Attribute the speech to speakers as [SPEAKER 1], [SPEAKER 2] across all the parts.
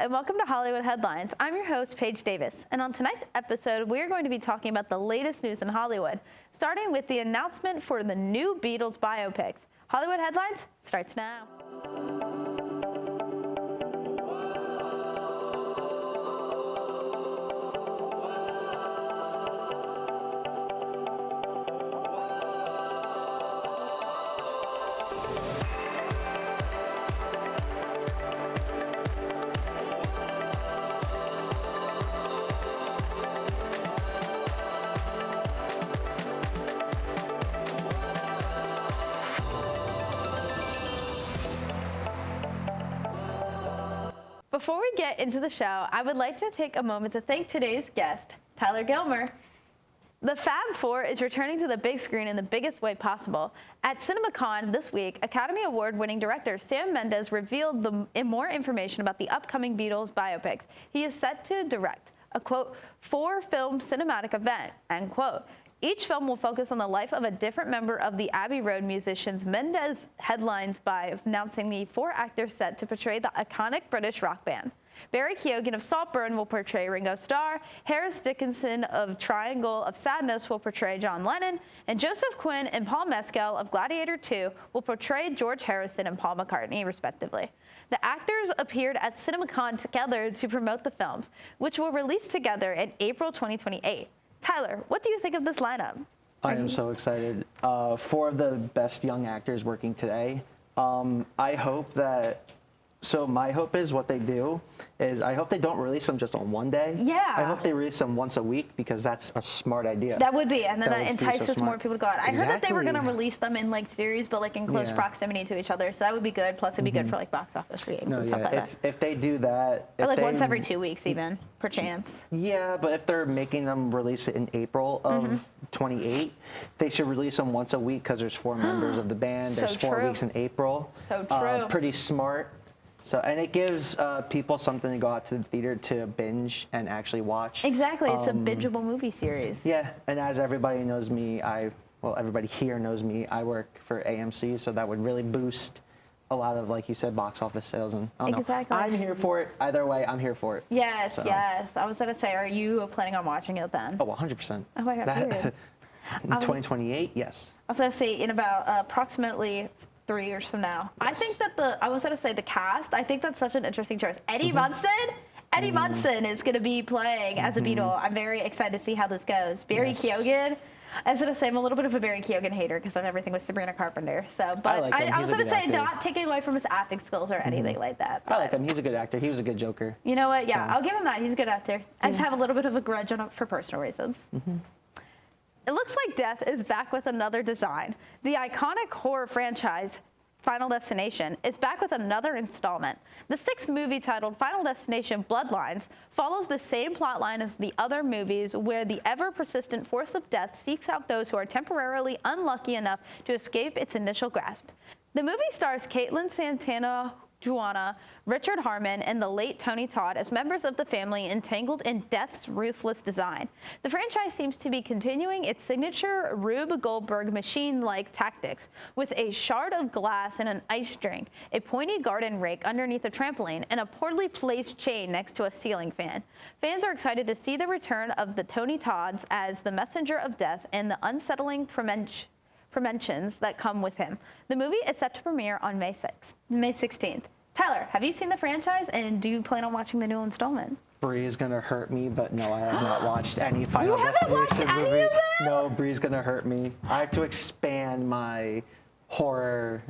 [SPEAKER 1] and welcome to Hollywood Headlines. I'm your host, Paige Davis, and on tonight's episode, we are going to be talking about the latest news in Hollywood, starting with the announcement for the new Beatles biopics. Hollywood Headlines starts now. Before we get into the show, I would like to take a moment to thank today's guest, Tyler Gilmer. The Fab Four is returning to the big screen in the biggest way possible. At CinemaCon this week, Academy Award-winning director Sam Mendes revealed more information about the upcoming Beatles biopics. He is set to direct a, quote, 4-film cinematic event, end quote. Each film will focus on the life of a different member of the Abbey Road musicians. Mendes headlines by announcing the 4 actors set to portray the iconic British rock band. Barry Keoghan of Saltburn will portray Ringo Starr, Harris Dickinson of Triangle of Sadness will portray John Lennon, and Joseph Quinn and Paul Mescal of Gladiator II will portray George Harrison and Paul McCartney, respectively. The actors appeared at CinemaCon together to promote the films, which will release together in April 2028. Tyler, what do you think of this lineup?
[SPEAKER 2] I am so excited. 4 of the best young actors working today. I hope that, so my hope is what they do is I hope they don't release them just on one day.
[SPEAKER 1] Yeah.
[SPEAKER 2] I hope they release them once a week because that's a smart idea.
[SPEAKER 1] That would be, and then that entices
[SPEAKER 2] so
[SPEAKER 1] more people to go out. I heard that they were going to release them in like series, but like in close proximity to each other, so that would be good. Plus, it'd be good for like box office ratings and stuff like that.
[SPEAKER 2] If they do that,
[SPEAKER 1] or like once every 2 weeks, even per chance.
[SPEAKER 2] Yeah, but if they're making them release it in April of 28, they should release them once a week because there's 4 members of the band. There's 4 weeks in April.
[SPEAKER 1] So true.
[SPEAKER 2] Pretty smart. So, and it gives people something to go out to the theater to binge and actually watch.
[SPEAKER 1] Exactly, it's a bingeable movie series.
[SPEAKER 2] Yeah, and as everybody knows me, everybody here knows me, I work for AMC, so that would really boost a lot of, like you said, box office sales. And I don't know. I'm here for it. Either way, I'm here for it.
[SPEAKER 1] Yes, so. Yes. I was going to say, are you planning on watching it then?
[SPEAKER 2] Oh, 100%.
[SPEAKER 1] Oh my God, period.
[SPEAKER 2] In 2028, yes.
[SPEAKER 1] I was going to say, in about approximately 3 years from now. Yes. I think that I was going to say the cast, I think that's such an interesting choice. Eddie Munson? Eddie Munson is going to be playing as a Beatle. I'm very excited to see how this goes. Barry Keoghan, I was going to say I'm a little bit of a Barry Keoghan hater because of everything with Sabrina Carpenter. So, but I was going to say not taking away from his acting skills or anything like that.
[SPEAKER 2] I like him. He's a good actor. He was a good Joker.
[SPEAKER 1] You know what? Yeah, I'll give him that. He's a good actor. I just have a little bit of a grudge on him for personal reasons. It looks like death is back with another design. The iconic horror franchise Final Destination is back with another installment. The 6th movie, titled Final Destination Bloodlines, follows the same plotline as the other movies, where the ever-persistent force of death seeks out those who are temporarily unlucky enough to escape its initial grasp. The movie stars Caitlin Santana Juana, Richard Harmon, and the late Tony Todd as members of the family entangled in death's ruthless design. The franchise seems to be continuing its signature Rube Goldberg machine-like tactics, with a shard of glass and an ice drink, a pointy garden rake underneath a trampoline, and a poorly placed chain next to a ceiling fan. Fans are excited to see the return of the Tony Todds as the messenger of death and the unsettling preventions that come with him. The movie is set to premiere on May 16th. Tyler, have you seen the franchise, and do you plan on watching the new installment?
[SPEAKER 2] Bree is gonna hurt me, but no, I have not watched any Final Destination movie. No, Bree's gonna hurt me. I have to expand my horror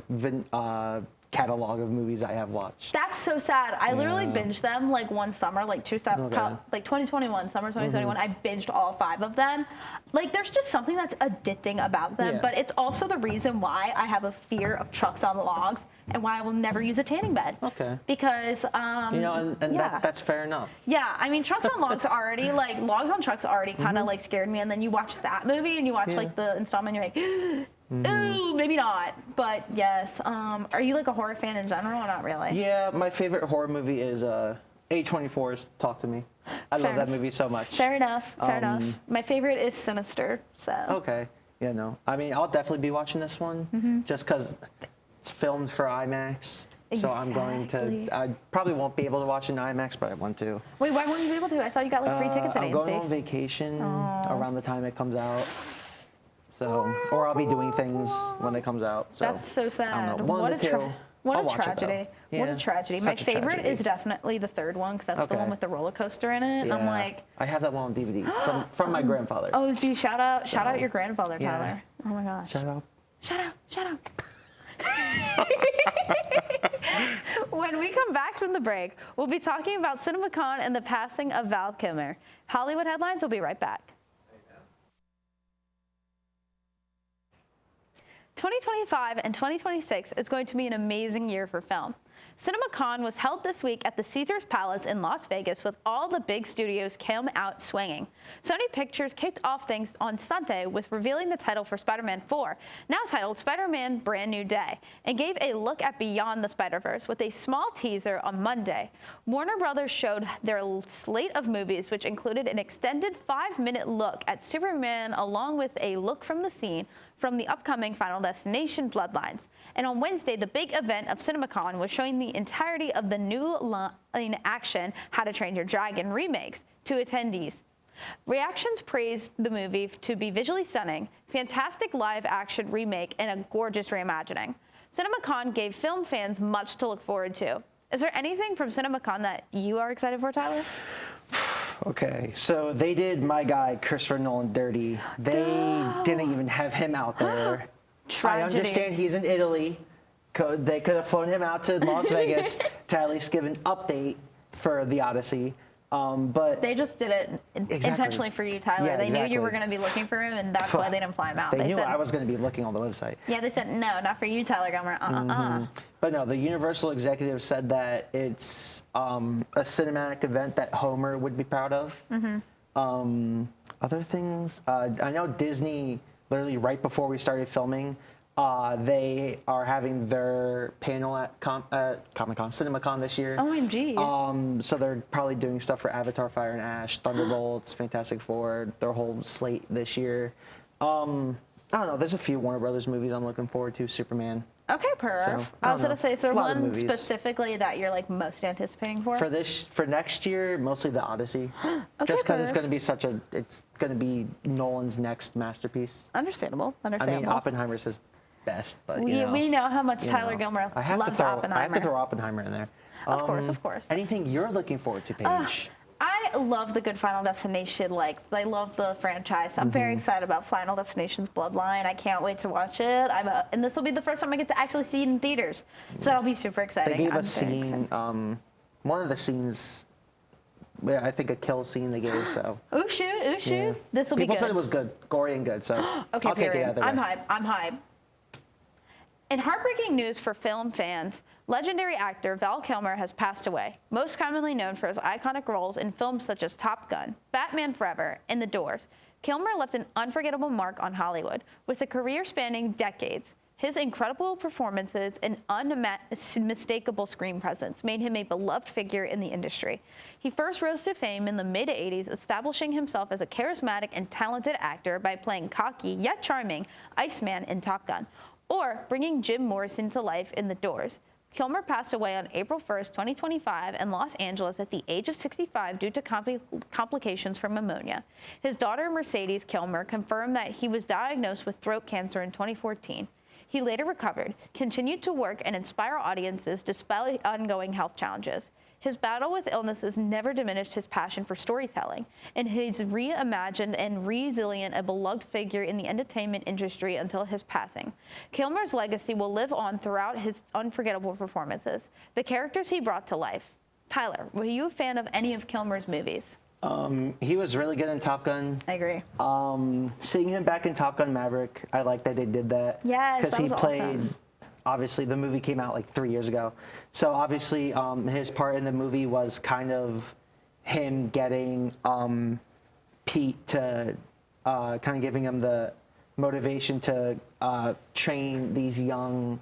[SPEAKER 2] catalog of movies I have watched.
[SPEAKER 1] That's so sad. I literally binged them like one summer, like 2021, summer 2021. I binged all 5 of them. Like, there's just something that's addicting about them, but it's also the reason why I have a fear of trucks on logs and why I will never use a tanning bed.
[SPEAKER 2] Okay.
[SPEAKER 1] Because,
[SPEAKER 2] you know, and that's fair enough.
[SPEAKER 1] Yeah, I mean, trucks on logs already, like, logs on trucks already kind of like scared me, and then you watch that movie and you watch like the installment, and you're like, ooh, maybe not. But yes, are you like a horror fan in general or not really?
[SPEAKER 2] Yeah, my favorite horror movie is A24's Talk to Me. I love that movie so much.
[SPEAKER 1] Fair enough, fair enough. My favorite is Sinister, so.
[SPEAKER 2] Okay, I mean, I'll definitely be watching this one just because it's filmed for IMAX. So I'm going to, I probably won't be able to watch in IMAX, but I want to.
[SPEAKER 1] Wait, why won't you be able to? I thought you got like free tickets at
[SPEAKER 2] I'm
[SPEAKER 1] AMC.
[SPEAKER 2] going on vacation around the time it comes out. So, or I'll be doing things when it comes out. So,
[SPEAKER 1] that's so sad.
[SPEAKER 2] I don't know. One of the two.
[SPEAKER 1] What
[SPEAKER 2] I'll
[SPEAKER 1] a
[SPEAKER 2] watch it,
[SPEAKER 1] tragedy.
[SPEAKER 2] though.
[SPEAKER 1] What
[SPEAKER 2] Yeah,
[SPEAKER 1] a tragedy. My
[SPEAKER 2] such a
[SPEAKER 1] favorite
[SPEAKER 2] tragedy.
[SPEAKER 1] is definitely the third one because that's the one with the roller coaster in it.
[SPEAKER 2] Yeah.
[SPEAKER 1] I'm like,
[SPEAKER 2] I have that one on DVD from my grandfather.
[SPEAKER 1] oh, gee, shout out your grandfather, Tyler. Oh my gosh.
[SPEAKER 2] Shout out.
[SPEAKER 1] Shut up. When we come back from the break, we'll be talking about CinemaCon and the passing of Val Kilmer. Hollywood Headlines will be right back. 2025 and 2026 is going to be an amazing year for film. CinemaCon was held this week at the Caesars Palace in Las Vegas with all the big studios came out swinging. Sony Pictures kicked off things on Sunday with revealing the title for Spider-Man 4, now titled Spider-Man Brand New Day, and gave a look at Beyond the Spider-Verse with a small teaser on Monday. Warner Brothers showed their slate of movies, which included an extended 5-minute look at Superman along with a look from the scene from the upcoming Final Destination Bloodlines. And on Wednesday, the big event of CinemaCon was showing the entirety of the new line action How to Train Your Dragon remakes to attendees. Reactions praised the movie to be visually stunning, fantastic live action remake, and a gorgeous reimagining. CinemaCon gave film fans much to look forward to. Is there anything from CinemaCon that you are excited for, Tyler?
[SPEAKER 2] Okay, so they did my guy Christopher Nolan dirty. They didn't even have him out there.
[SPEAKER 1] Tragedy.
[SPEAKER 2] I understand he's in Italy. They could have flown him out to Las Vegas to at least give an update for the Odyssey. But
[SPEAKER 1] they just did it intentionally for you, Tyler.
[SPEAKER 2] Yeah,
[SPEAKER 1] they
[SPEAKER 2] exactly.
[SPEAKER 1] knew you were going to be looking for him, and that's why they didn't fly him out.
[SPEAKER 2] They knew
[SPEAKER 1] said,
[SPEAKER 2] I was going to be looking on the website.
[SPEAKER 1] Yeah, they said, no, not for you, Tyler Gilmer.
[SPEAKER 2] But no, the Universal executive said that it's a cinematic event that Homer would be proud of. Other things, I know Disney, literally right before we started filming, they are having their panel at Comic-Con, CinemaCon this year.
[SPEAKER 1] OMG.
[SPEAKER 2] So they're probably doing stuff for Avatar, Fire and Ash, Thunderbolts, Fantastic Four, their whole slate this year. I don't know, there's a few Warner Brothers movies I'm looking forward to, Superman.
[SPEAKER 1] Okay,
[SPEAKER 2] So,
[SPEAKER 1] I was going to say, is there one
[SPEAKER 2] movies.
[SPEAKER 1] specifically that you're like most anticipating for?
[SPEAKER 2] For next year, mostly the Odyssey.
[SPEAKER 1] Okay,
[SPEAKER 2] Just because it's going to be it's going to be Nolan's next masterpiece.
[SPEAKER 1] Understandable.
[SPEAKER 2] I mean, Oppenheimer's his best, but
[SPEAKER 1] we know how much Tyler Gilmer loves Oppenheimer.
[SPEAKER 2] I have to throw Oppenheimer in there.
[SPEAKER 1] Of course.
[SPEAKER 2] Anything you're looking forward to, Paige?
[SPEAKER 1] I love the good Final Destination. I love the franchise. I'm very excited about Final Destination's Bloodline. I can't wait to watch it. And this will be the first time I get to actually see it in theaters. So that'll be super exciting.
[SPEAKER 2] They gave a scene, one of the scenes, I think a kill scene they gave, so.
[SPEAKER 1] Ooh, shoot.
[SPEAKER 2] Yeah.
[SPEAKER 1] This will be good.
[SPEAKER 2] People said it was good, gory and good, so
[SPEAKER 1] okay,
[SPEAKER 2] I'll take it either way.
[SPEAKER 1] I'm hype. In heartbreaking news for film fans, legendary actor Val Kilmer has passed away, most commonly known for his iconic roles in films such as Top Gun, Batman Forever, and The Doors. Kilmer left an unforgettable mark on Hollywood, with a career spanning decades. His incredible performances and unmistakable screen presence made him a beloved figure in the industry. He first rose to fame in the mid-'80s, establishing himself as a charismatic and talented actor by playing cocky yet charming Iceman in Top Gun, or bringing Jim Morrison to life in The Doors. Kilmer passed away on April 1st, 2025 in Los Angeles at the age of 65 due to complications from pneumonia. His daughter, Mercedes Kilmer, confirmed that he was diagnosed with throat cancer in 2014. He later recovered, continued to work and inspire audiences despite ongoing health challenges. His battle with illnesses never diminished his passion for storytelling, and he's reimagined and resilient a beloved figure in the entertainment industry until his passing. Kilmer's legacy will live on throughout his unforgettable performances, the characters he brought to life. Tyler, were you a fan of any of Kilmer's movies?
[SPEAKER 2] He was really good in Top Gun.
[SPEAKER 1] I agree.
[SPEAKER 2] Seeing him back in Top Gun Maverick, I like that they did that.
[SPEAKER 1] Yes,
[SPEAKER 2] because
[SPEAKER 1] that was
[SPEAKER 2] he played.
[SPEAKER 1] awesome.
[SPEAKER 2] Obviously, the movie came out like 3 years ago, so obviously his part in the movie was kind of him getting Pete to kind of giving him the motivation to train the young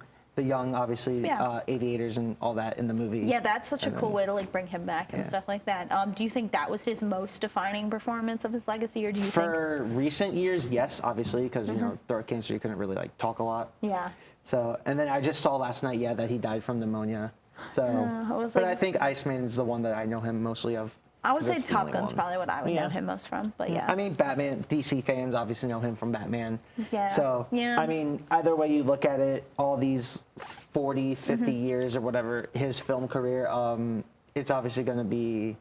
[SPEAKER 2] obviously aviators and all that in the movie.
[SPEAKER 1] Yeah, that's such a cool way to bring him back and stuff like that. Do you think that was his most defining performance of his legacy, or do you think?
[SPEAKER 2] For recent years, yes, obviously, because you know throat cancer, you couldn't really talk a lot.
[SPEAKER 1] Yeah.
[SPEAKER 2] So, and then I just saw last night, that he died from pneumonia. So,
[SPEAKER 1] but
[SPEAKER 2] I think Iceman is the one that I know him mostly of.
[SPEAKER 1] I would say
[SPEAKER 2] That's the
[SPEAKER 1] Top
[SPEAKER 2] only
[SPEAKER 1] Gun's
[SPEAKER 2] one.
[SPEAKER 1] probably what I would know him most from, but yeah.
[SPEAKER 2] I mean, Batman, DC fans obviously know him from Batman.
[SPEAKER 1] Yeah.
[SPEAKER 2] So,
[SPEAKER 1] Yeah.
[SPEAKER 2] I mean, either way you look at it, all these 40, 50 years or whatever, his film career, it's obviously going to be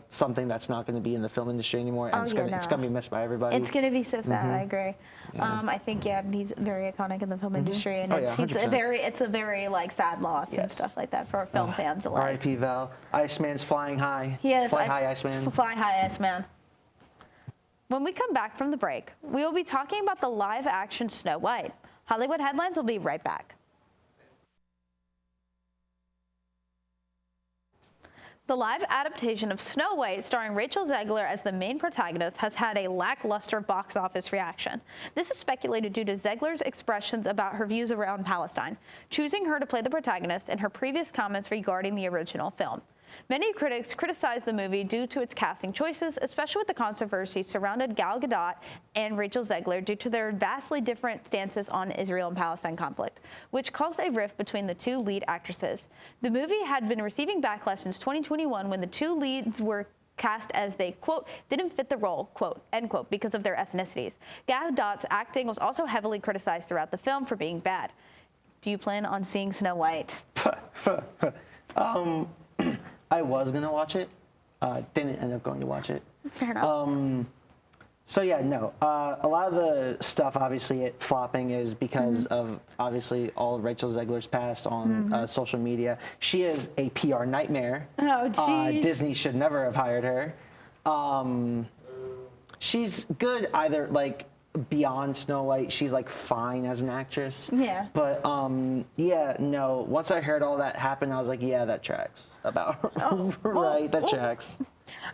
[SPEAKER 2] something that's not going to be in the film industry anymore, and it's going to be missed by everybody.
[SPEAKER 1] It's going to be so sad. I agree. I think he's very iconic in the film industry, and it's a very like sad loss and stuff like that for film fans alike.
[SPEAKER 2] R.I.P. Val. Iceman's flying high.
[SPEAKER 1] He is.
[SPEAKER 2] Fly high, Iceman.
[SPEAKER 1] Fly high, Iceman. When we come back from the break, we will be talking about the live-action Snow White. Hollywood Headlines will be right back. The live adaptation of Snow White, starring Rachel Zegler as the main protagonist, has had a lackluster box office reaction. This is speculated due to Zegler's expressions about her views around Palestine, choosing her to play the protagonist, and her previous comments regarding the original film. Many critics criticized the movie due to its casting choices, especially with the controversy surrounding Gal Gadot and Rachel Zegler due to their vastly different stances on Israel and Palestine conflict, which caused a rift between the two lead actresses. The movie had been receiving backlash since 2021 when the two leads were cast as they, quote, didn't fit the role, quote, end quote, because of their ethnicities. Gal Gadot's acting was also heavily criticized throughout the film for being bad. Do you plan on seeing Snow White?
[SPEAKER 2] I was going to watch it. Didn't end up going to watch it.
[SPEAKER 1] Fair enough.
[SPEAKER 2] So yeah, no. A lot of the stuff, obviously, it flopping is because of, obviously, all of Rachel Zegler's past on social media. She is a PR nightmare.
[SPEAKER 1] Oh, geez.
[SPEAKER 2] Disney should never have hired her. She's good either, like, beyond Snow White. She's, like, fine as an actress.
[SPEAKER 1] Yeah.
[SPEAKER 2] But, no. Once I heard all that happen, I was like, yeah, that tracks about right. That tracks.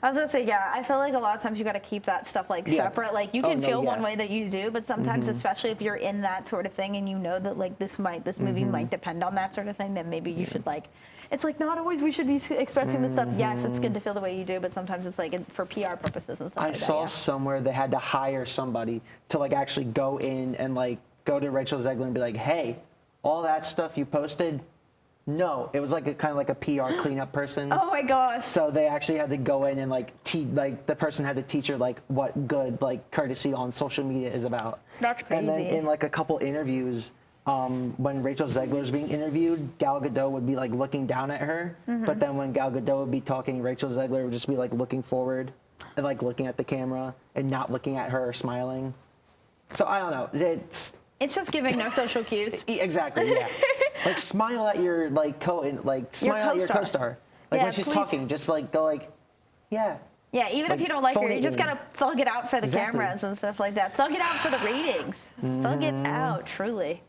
[SPEAKER 1] I was gonna say, I feel like a lot of times you got to keep that stuff like separate. Like you can feel one way that you do, but sometimes, especially if you're in that sort of thing and you know that like this movie might depend on that sort of thing, then maybe you should like. It's like not always we should be expressing this stuff. Yes, it's good to feel the way you do, but sometimes it's like for PR purposes and stuff.
[SPEAKER 2] I saw somewhere they had to hire somebody to like actually go in and like go to Rachel Zegler and be like, hey, all that stuff you posted. No, it was like a kind of like a PR cleanup person.
[SPEAKER 1] Oh my gosh!
[SPEAKER 2] So they actually had to go in and like the person had to teach her like what good like courtesy on social media is about.
[SPEAKER 1] That's crazy.
[SPEAKER 2] And then in like a couple interviews, when Rachel Zegler's being interviewed, Gal Gadot would be like looking down at her, but then when Gal Gadot would be talking, Rachel Zegler would just be like looking forward and like looking at the camera and not looking at her or smiling. So I don't know.
[SPEAKER 1] It's just giving no social cues.
[SPEAKER 2] Exactly. Yeah. Like smile at your smile at your co-star. Like when she's talking, just like go like, yeah.
[SPEAKER 1] Yeah, even if you don't like her, you just gotta thug it out for the cameras and stuff like that. Thug it out for the ratings. Thug it out, truly.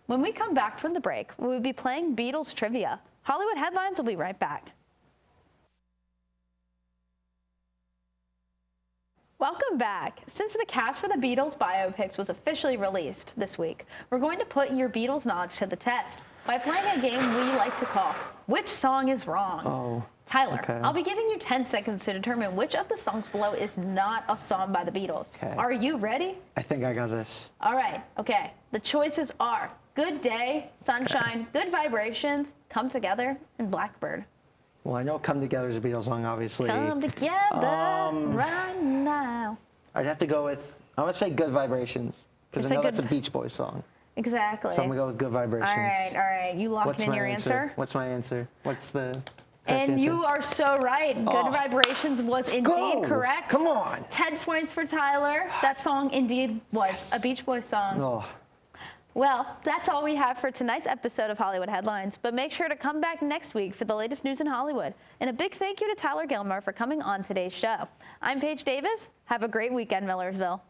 [SPEAKER 1] When we come back from the break, we will be playing Beatles trivia. Hollywood Headlines will be right back. Welcome back. Since the cast for the Beatles biopics was officially released this week, we're going to put your Beatles knowledge to the test by playing a game we like to call Which Song is Wrong?
[SPEAKER 2] Oh,
[SPEAKER 1] Tyler,
[SPEAKER 2] okay.
[SPEAKER 1] I'll be giving you 10 seconds to determine which of the songs below is not a song by the Beatles.
[SPEAKER 2] Okay.
[SPEAKER 1] Are you ready?
[SPEAKER 2] I think I got this.
[SPEAKER 1] All right, okay. The choices are Good Day, Sunshine, Good Vibrations, Come Together, and Blackbird.
[SPEAKER 2] Well, I know Come Together is a Beatles song, obviously.
[SPEAKER 1] Come together right now.
[SPEAKER 2] I'd have to go with, I would say Good Vibrations, because I know that's a Beach Boys song.
[SPEAKER 1] Exactly.
[SPEAKER 2] So I'm going to go with Good Vibrations.
[SPEAKER 1] All right. You locked in your answer?
[SPEAKER 2] What's my answer? What's the
[SPEAKER 1] And
[SPEAKER 2] answer?
[SPEAKER 1] you are so right. Good Vibrations was indeed correct.
[SPEAKER 2] Come on.
[SPEAKER 1] 10 points for Tyler. That song indeed was a Beach Boys song.
[SPEAKER 2] Oh.
[SPEAKER 1] Well, that's all we have for tonight's episode of Hollywood Headlines, but make sure to come back next week for the latest news in Hollywood. And a big thank you to Tyler Gilmer for coming on today's show. I'm Paige Davis. Have a great weekend, Millersville.